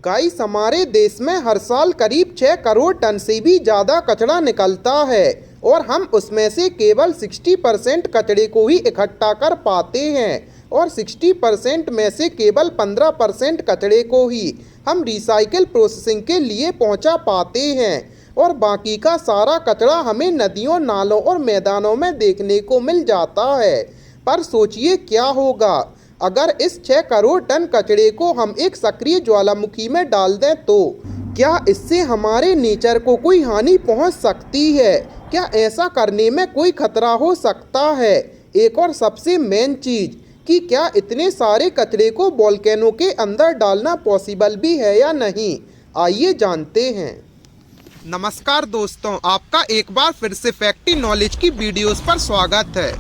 Guys, हमारे देश में हर साल करीब 6 करोड़ टन से भी ज़्यादा कचरा निकलता है और हम उसमें से केवल 60% कचरे को ही इकट्ठा कर पाते हैं और 60% में से केवल 15% कचरे को ही हम रिसाइकिल प्रोसेसिंग के लिए पहुंचा पाते हैं और बाकी का सारा कचरा हमें नदियों, नालों और मैदानों में देखने को मिल जाता है। पर सोचिए क्या होगा अगर इस 6 करोड़ टन कचरे को हम एक सक्रिय ज्वालामुखी में डाल दें तो क्या इससे हमारे नेचर को कोई हानि पहुंच सकती है? क्या ऐसा करने में कोई खतरा हो सकता है? एक और सबसे मेन चीज़ कि क्या इतने सारे कचरे को वोल्केनो के अंदर डालना पॉसिबल भी है या नहीं? आइए जानते हैं। नमस्कार दोस्तों, आपका एक बार फिर से फैक्टी नॉलेज की वीडियोस पर स्वागत है।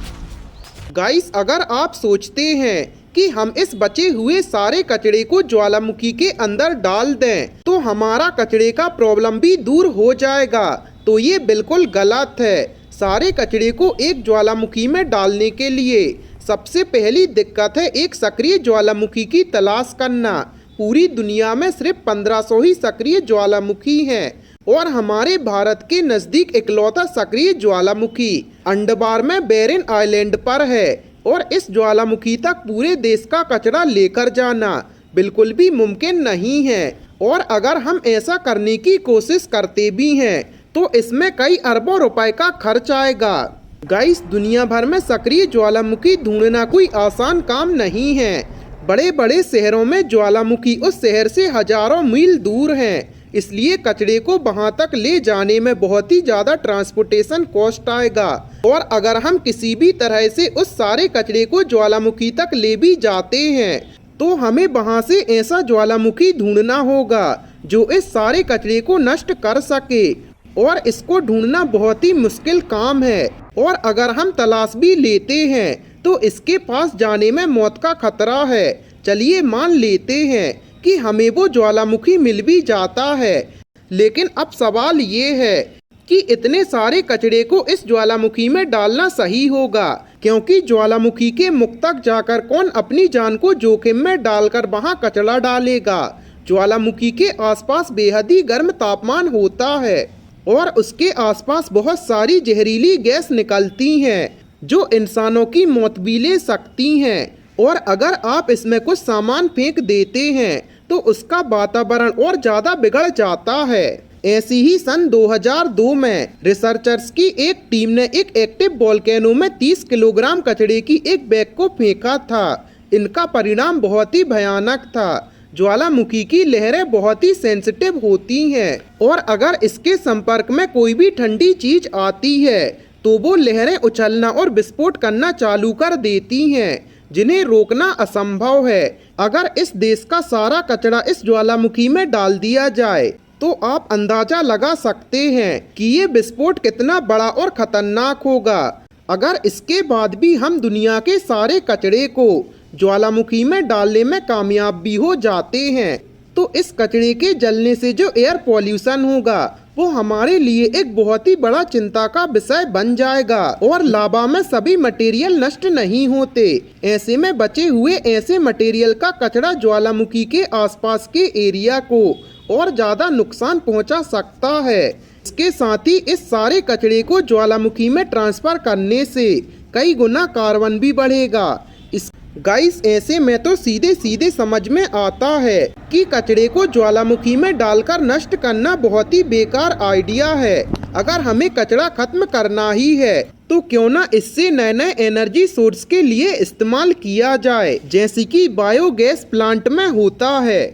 गाइस, अगर आप सोचते हैं कि हम इस बचे हुए सारे कचरे को ज्वालामुखी के अंदर डाल दें तो हमारा कचरे का प्रॉब्लम भी दूर हो जाएगा, तो ये बिल्कुल गलत है। सारे कचरे को एक ज्वालामुखी में डालने के लिए सबसे पहली दिक्कत है एक सक्रिय ज्वालामुखी की तलाश करना। पूरी दुनिया में सिर्फ 1500 ही सक्रिय ज्वालामुखी हैं और हमारे भारत के नज़दीक इकलौता सक्रिय ज्वालामुखी अंडमान में बेरिन आइलैंड पर है और इस ज्वालामुखी तक पूरे देश का कचरा लेकर जाना बिल्कुल भी मुमकिन नहीं है। और अगर हम ऐसा करने की कोशिश करते भी हैं तो इसमें कई अरबों रुपए का खर्च आएगा। गाइस, दुनिया भर में सक्रिय ज्वालामुखी ढूंढना कोई आसान काम नहीं है। बड़े बड़े शहरों में ज्वालामुखी उस शहर से हजारों मील दूर हैं, इसलिए कचरे को वहां तक ले जाने में बहुत ही ज़्यादा ट्रांसपोर्टेशन कॉस्ट आएगा। और अगर हम किसी भी तरह से उस सारे कचरे को ज्वालामुखी तक ले भी जाते हैं तो हमें वहां से ऐसा ज्वालामुखी ढूंढना होगा जो इस सारे कचरे को नष्ट कर सके और इसको ढूंढना बहुत ही मुश्किल काम है। और अगर हम तलाश भी लेते हैं तो इसके पास जाने में मौत का खतरा है। चलिए मान लेते हैं कि हमें वो ज्वालामुखी मिल भी जाता है, लेकिन अब सवाल ये है कि इतने सारे कचरे को इस ज्वालामुखी में डालना सही होगा, क्योंकि ज्वालामुखी के मुख तक जाकर कौन अपनी जान को जोखिम में डालकर वहां कचरा डालेगा। ज्वालामुखी के आसपास बेहद ही गर्म तापमान होता है और उसके आसपास बहुत सारी जहरीली गैस निकलती हैं जो इंसानों की मौत भी ले सकती हैं। और अगर आप इसमें कुछ सामान फेंक देते हैं तो उसका वातावरण और ज़्यादा बिगड़ जाता है। ऐसी ही सन 2002 में रिसर्चर्स की एक टीम ने एक एक्टिव वोल्केनो में 30 किलोग्राम कचरे की एक बैग को फेंका था। इनका परिणाम बहुत ही भयानक था। ज्वालामुखी की लहरें बहुत ही सेंसिटिव होती हैं और अगर इसके संपर्क में कोई भी ठंडी चीज आती है तो वो लहरें उछलना और विस्फोट करना चालू कर देती हैं, जिन्हें रोकना असंभव है। अगर इस देश का सारा कचरा इस ज्वालामुखी में डाल दिया जाए तो आप अंदाजा लगा सकते हैं कि ये विस्फोट कितना बड़ा और खतरनाक होगा। अगर इसके बाद भी हम दुनिया के सारे कचरे को ज्वालामुखी में डालने में कामयाब भी हो जाते हैं तो इस कचरे के जलने से जो एयर पॉल्यूशन होगा वो हमारे लिए एक बहुत ही बड़ा चिंता का विषय बन जाएगा। और लावा में सभी मटेरियल नष्ट नहीं होते, ऐसे में बचे हुए ऐसे मटेरियल का कचरा ज्वालामुखी के आसपास के एरिया को और ज़्यादा नुकसान पहुंचा सकता है। इसके साथ ही इस सारे कचरे को ज्वालामुखी में ट्रांसफर करने से कई गुना कार्बन भी बढ़ेगा। गाइस, ऐसे में तो सीधे सीधे समझ में आता है कि कचरे को ज्वालामुखी में डालकर नष्ट करना बहुत ही बेकार आइडिया है। अगर हमें कचरा खत्म करना ही है तो क्यों ना इससे नए नए एनर्जी सोर्स के लिए इस्तेमाल किया जाए, जैसे कि बायोगैस प्लांट में होता है।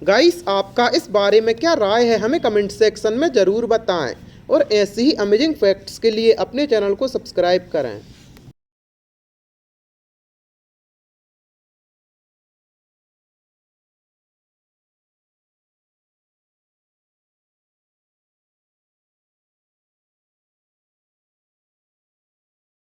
गाइस, आपका इस बारे में क्या राय है हमें कमेंट सेक्शन में ज़रूर बताएं और ऐसे ही अमेजिंग फैक्ट्स के लिए अपने चैनल को सब्सक्राइब करें।